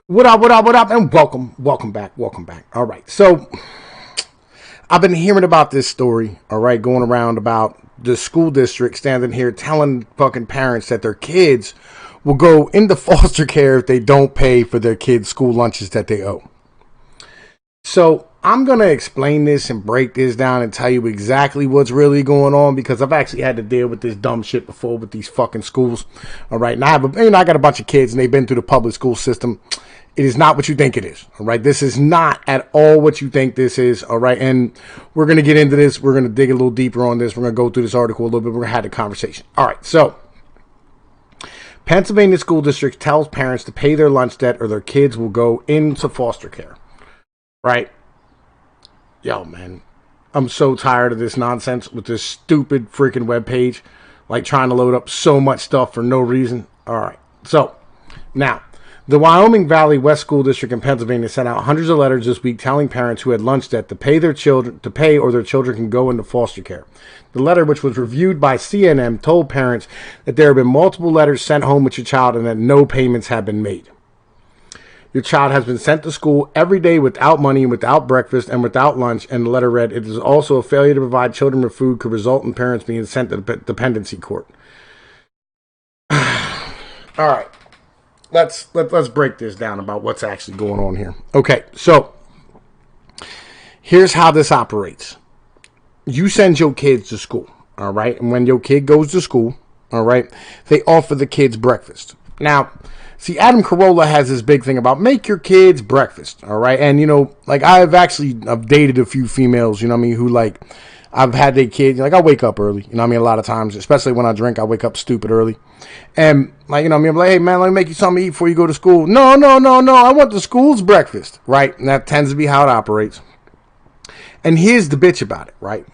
What up, and welcome back. All right, so I've been hearing about this story, all right, going around about the school district standing here telling fucking parents that their kids will go into foster care if they don't pay for their kids' school lunches that they owe. So I'm going to explain this and break this down and tell you exactly what's really going on because I've actually had to deal with this dumb shit before with these fucking schools. All right. Now I got a bunch of kids and they've been through the public school system. It is not what you think it is. All right. This is not at all what you think this is. All right. And we're going to get into this. We're going to dig a little deeper on this. We're going to go through this article a little bit. We're going to have the conversation. All right. So Pennsylvania school district tells parents to pay their lunch debt or their kids will go into foster care. Right. Yo, man, I'm so tired of this nonsense with this stupid freaking webpage, like trying to load up so much stuff for no reason. All right. So now the Wyoming Valley West School District in Pennsylvania sent out hundreds of letters this week telling parents who had lunch debt to pay or their children can go into foster care. The letter, which was reviewed by CNN, told parents that there have been multiple letters sent home with your child and that no payments have been made. Your child has been sent to school every day without money, without breakfast, and without lunch. And the letter read, it is also a failure to provide children with food could result in parents being sent to dependency court. All right. Let's break this down about what's actually going on here. Okay, so here's how this operates. You send your kids to school, all right? And when your kid goes to school, all right, they offer the kids breakfast. Now, see, Adam Carolla has this big thing about make your kids breakfast, all right? And, like I've dated a few females, who like, I've had their kids, like I wake up early, a lot of times, especially when I drink, I wake up stupid early. And like, I'm like, hey man, let me make you something to eat before you go to school. No, I want the school's breakfast, right? And that tends to be how it operates. And here's the bitch about it, right?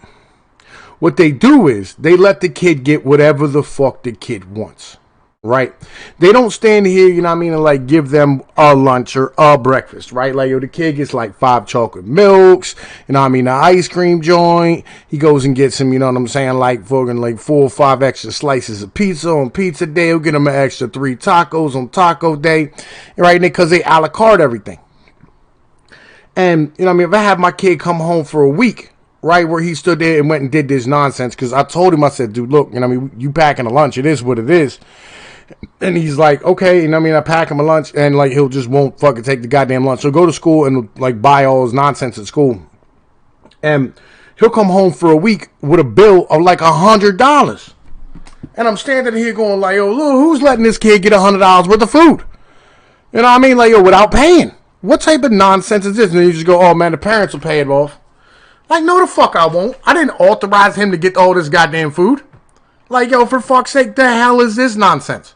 What they do is they let the kid get whatever the fuck the kid wants. Right? They don't stand here, and like give them a lunch or a breakfast, right? Like, the kid gets like 5 chocolate milks, the ice cream joint. He goes and gets him, like fucking like 4 or 5 extra slices of pizza on pizza day. He'll get him an extra 3 tacos on taco day, right? Because they a la carte everything. And, if I have my kid come home for a week, right, where he stood there and went and did this nonsense, because I told him, I said, dude, look, you packing a lunch. It is what it is. And he's like, okay, I pack him a lunch, and like he'll just won't fucking take the goddamn lunch. So go to school and like buy all his nonsense at school, and he'll come home for a week with a bill of like $100. And I'm standing here going like, yo, look, who's letting this kid get $100 worth of food? Like, yo, without paying. What type of nonsense is this? And then you just go, oh man, the parents will pay it off. Like, no, the fuck I won't. I didn't authorize him to get all this goddamn food. Like, yo, for fuck's sake, the hell is this nonsense?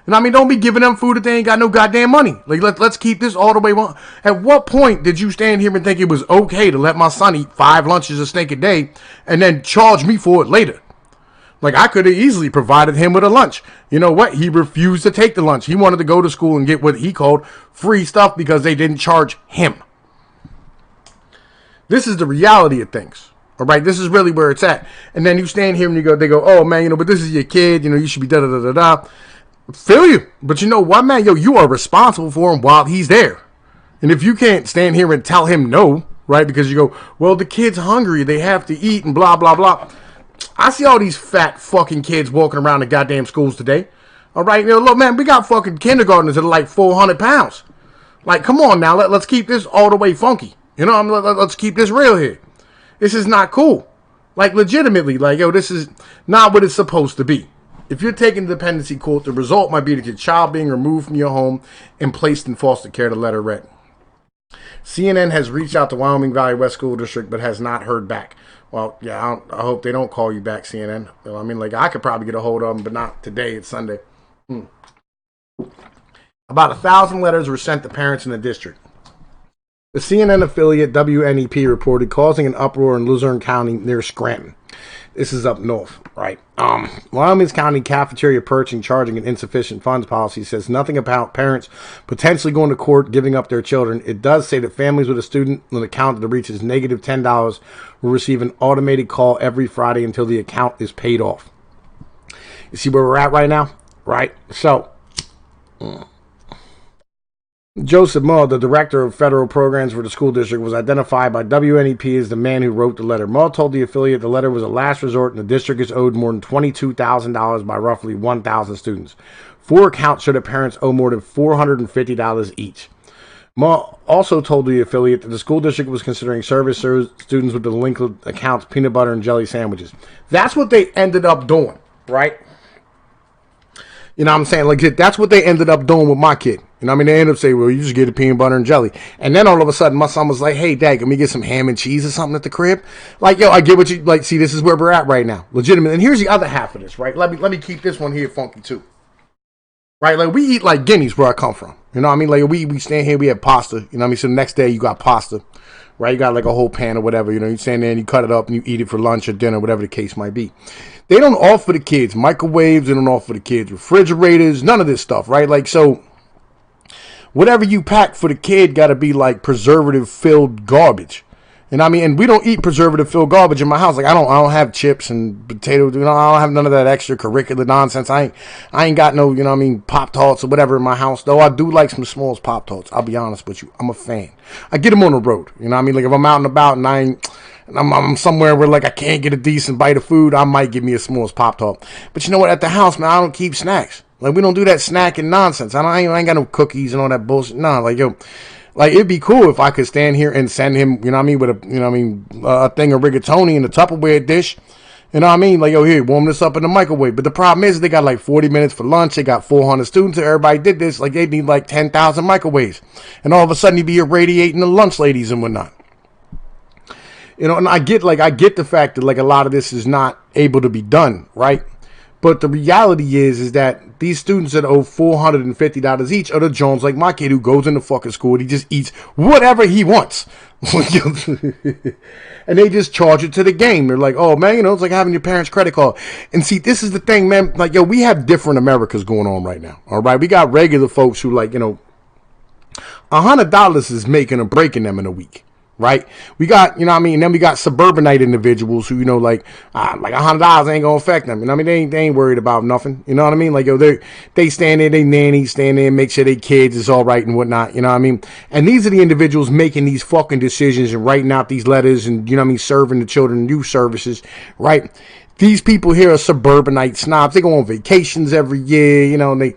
Don't be giving them food if they ain't got no goddamn money. Like, let's keep this all the way on. At what point did you stand here and think it was okay to let my son eat 5 lunches a steak a day and then charge me for it later? Like, I could have easily provided him with a lunch. You know what? He refused to take the lunch. He wanted to go to school and get what he called free stuff because they didn't charge him. This is the reality of things. All right, this is really where it's at. And then you stand here and they go, oh man, but this is your kid, you should be da-da-da-da-da. Feel you. But you know what, man? Yo, you are responsible for him while he's there. And if you can't stand here and tell him no, right, because you go, well, the kid's hungry, they have to eat and blah, blah, blah. I see all these fat fucking kids walking around the goddamn schools today. All right, look, man, we got fucking kindergartners that are like 400 pounds. Like, come on now, let's keep this all the way funky. Let's keep this real here. This is not cool. Like, legitimately, like, yo, this is not what it's supposed to be. If you're taking the dependency court, the result might be that your child being removed from your home and placed in foster care, the letter read. CNN has reached out to Wyoming Valley West School District, but has not heard back. Well, yeah, I hope they don't call you back, CNN. I could probably get a hold of them, but not today. It's Sunday. About 1,000 letters were sent to parents in the district. The CNN affiliate WNEP reported causing an uproar in Luzerne County near Scranton. This is up north, right? Wyoming County Cafeteria Purchasing Charging and Insufficient Funds Policy says nothing about parents potentially going to court giving up their children. It does say that families with a student with an account that reaches negative $10 will receive an automated call every Friday until the account is paid off. You see where we're at right now? Right? So, Joseph Mull, the director of federal programs for the school district, was identified by WNEP as the man who wrote the letter. Mull told the affiliate the letter was a last resort and the district is owed more than $22,000 by roughly 1,000 students. 4 accounts show that parents owe more than $450 each. Mull also told the affiliate that the school district was considering service students with delinquent accounts peanut butter and jelly sandwiches. That's what they ended up doing, right? You know what I'm saying? Like, that's what they ended up doing with my kid. You know what I mean? They ended up saying, well, you just get the peanut butter and jelly. And then all of a sudden, my son was like, hey, Dad, can we get some ham and cheese or something at the crib? Like, yo, I get what you, like, see, this is where we're at right now. Legitimate. And here's the other half of this, right? Let me keep this one here funky, too. Right? Like, we eat like guineas where I come from. You know what I mean? Like, we stand here, we have pasta. You know what I mean? So the next day, you got pasta. Right? You got like a whole pan or whatever. You know, you stand there and you cut it up and you eat it for lunch or dinner, whatever the case might be. They don't offer the kids microwaves. They don't offer the kids refrigerators. None of this stuff, right? Like, so whatever you pack for the kid got to be like preservative-filled garbage. You know what I mean? And we don't eat preservative-filled garbage in my house. Like, I don't have chips and potatoes. You know, I don't have none of that extracurricular nonsense. I ain't got no, you know what I mean, Pop-Tarts or whatever in my house. Though I do like some Smalls Pop-Tarts. I'll be honest with you. I'm a fan. I get them on the road. You know what I mean? Like, if I'm out and about and I'm somewhere where, like, I can't get a decent bite of food, I might give me a Smalls Pop-Tart. But you know what? At the house, man, I don't keep snacks. Like, we don't do that snacking nonsense. I ain't got no cookies and all that bullshit. Nah, like, yo, like, it'd be cool if I could stand here and send him, you know what I mean, with a, you know what I mean, a thing of rigatoni in a Tupperware dish. You know what I mean? Like, yo, here, warm this up in the microwave. But the problem is they got like 40 minutes for lunch. They got 400 students. And everybody did this. Like, they need like 10,000 microwaves. And all of a sudden, you'd be irradiating the lunch ladies and whatnot. You know, and I get the fact that, like, a lot of this is not able to be done, right? But the reality is that these students that owe $450 each are the Jones, like my kid, who goes into fucking school and he just eats whatever he wants. And they just charge it to the game. They're like, oh, man, you know, it's like having your parents' credit card. And see, this is the thing, man. Like, yo, we have different Americas going on right now, all right? We got regular folks who, like, you know, $100 is making or breaking them in a week. Right? We got, you know what I mean? And then we got suburbanite individuals who, you know, like $100 ain't gonna affect them. You know what I mean? They ain't worried about nothing. You know what I mean? Like, yo, they stand there, they nannies stand there, make sure their kids is all right and whatnot. You know what I mean? And these are the individuals making these fucking decisions and writing out these letters and, you know what I mean, serving the children and youth services, right? These people here are suburbanite snobs. They go on vacations every year, you know, and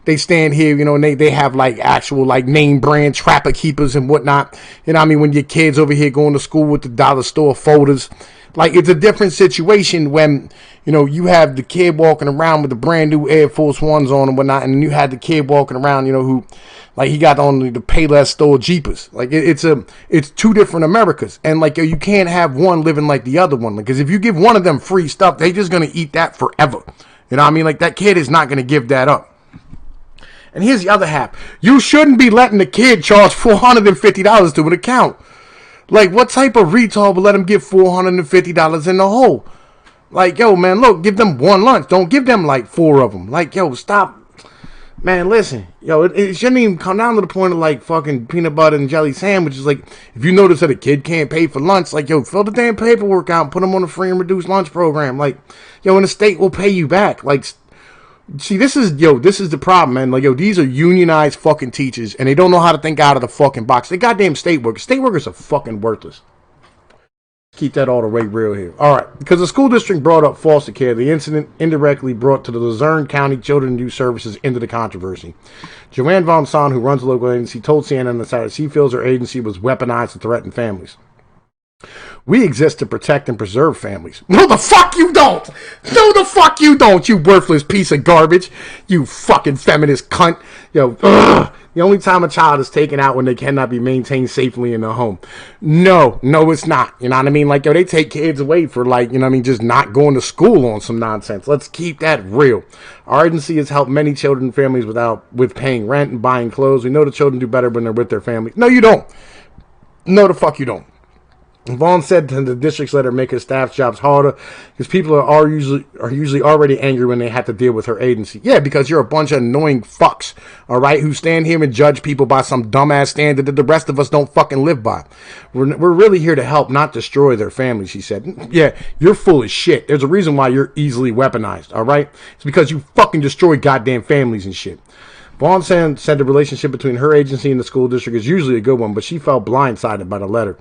they stand here, you know, and they have like actual like name brand trapper keepers and whatnot. You know what I mean? When your kids over here going to school with the dollar store folders, like, it's a different situation when, you know, you have the kid walking around with the brand new Air Force Ones on and whatnot, and you had the kid walking around, you know, who, like, he got on the Payless store Jeepers. Like, it's two different Americas, and like, yo, you can't have one living like the other one, because if you give one of them free stuff, they just gonna eat that forever. You know what I mean? Like, that kid is not gonna give that up. And here's the other half. You shouldn't be letting the kid charge $450 to an account. Like, what type of retard will let him get $450 in the hole? Like, yo, man, look, give them one lunch. Don't give them, like, 4 of them. Like, yo, stop. Man, listen. Yo, it shouldn't even come down to the point of, like, fucking peanut butter and jelly sandwiches. Like, if you notice that a kid can't pay for lunch, like, yo, fill the damn paperwork out and put them on a free and reduced lunch program. Like, yo, and the state will pay you back. Like, see, this is the problem, man. Like, yo, these are unionized fucking teachers, and they don't know how to think out of the fucking box. They goddamn state workers. State workers are fucking worthless. Keep that all the way real here. All right, because the school district brought up foster care, the incident indirectly brought to the Luzerne County Children and Youth Services into the controversy. Joanne Von Son, who runs the local agency, told CNN on Saturday she feels her agency was weaponized to threaten families. We exist to protect and preserve families. No, the fuck you don't! No, the fuck you don't, you worthless piece of garbage! You fucking feminist cunt! Yo, ugh! The only time a child is taken out when they cannot be maintained safely in the home. No, it's not. You know what I mean? Like, yo, they take kids away for, like, you know what I mean, just not going to school on some nonsense. Let's keep that real. Our agency has helped many children and families with paying rent and buying clothes. We know the children do better when they're with their families. No, you don't. No, the fuck you don't. Vaughn said to the district's letter, make his staff's jobs harder because people are usually already angry when they have to deal with her agency. Yeah, because you're a bunch of annoying fucks, all right, who stand here and judge people by some dumbass standard that the rest of us don't fucking live by. We're really here to help, not destroy their families, she said. Yeah, you're full of shit. There's a reason why you're easily weaponized, all right? It's because you fucking destroy goddamn families and shit. Vaughn said the relationship between her agency and the school district is usually a good one, but she felt blindsided by the letter.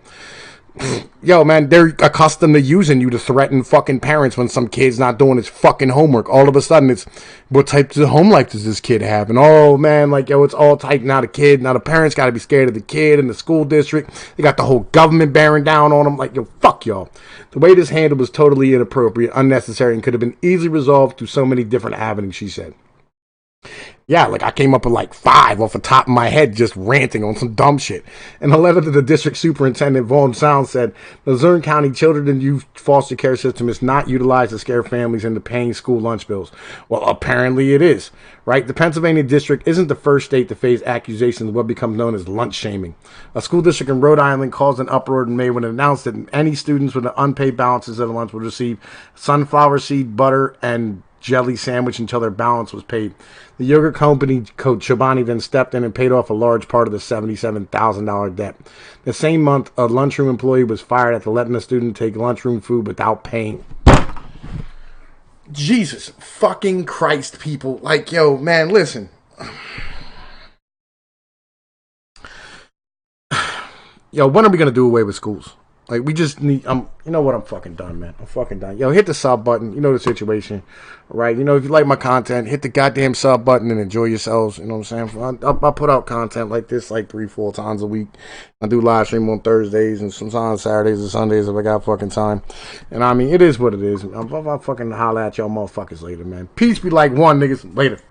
Yo, man, they're accustomed to using you to threaten fucking parents when some kid's not doing his fucking homework. All of a sudden, it's, what type of home life does this kid have? And oh, man, like, yo, it's all tight. Now the kid, now the parents got to be scared of the kid and the school district. They got the whole government bearing down on them. Like, yo, fuck y'all. The way this handled was totally inappropriate, unnecessary, and could have been easily resolved through so many different avenues, she said. Yeah, like I came up with like 5 off the top of my head just ranting on some dumb shit. In a letter to the district superintendent, Vaughn Sound said, the Luzerne County Children and Youth Foster Care System is not utilized to scare families into paying school lunch bills. Well, apparently it is, right? The Pennsylvania district isn't the first state to face accusations of what becomes known as lunch shaming. A school district in Rhode Island caused an uproar in May when it announced that any students with unpaid balances of the lunch would receive sunflower seed butter and jelly sandwich until their balance was paid. The yogurt company coach Chobani then stepped in and paid off a large part of the $77,000 debt. The same month, a lunchroom employee was fired after letting a student take lunchroom food without paying. Jesus fucking Christ, people. Like, yo, man, listen. Yo, when are we going to do away with schools? Like, we just need, you know what, I'm fucking done, man. I'm fucking done. Yo, hit the sub button. You know the situation, right? You know, if you like my content, hit the goddamn sub button and enjoy yourselves. You know what I'm saying? I put out content like this like 3-4 times a week. I do live stream on Thursdays and sometimes Saturdays and Sundays if I got fucking time. And I mean, it is what it is. I'll fucking holler at y'all motherfuckers later, man. Peace be like one, niggas. Later.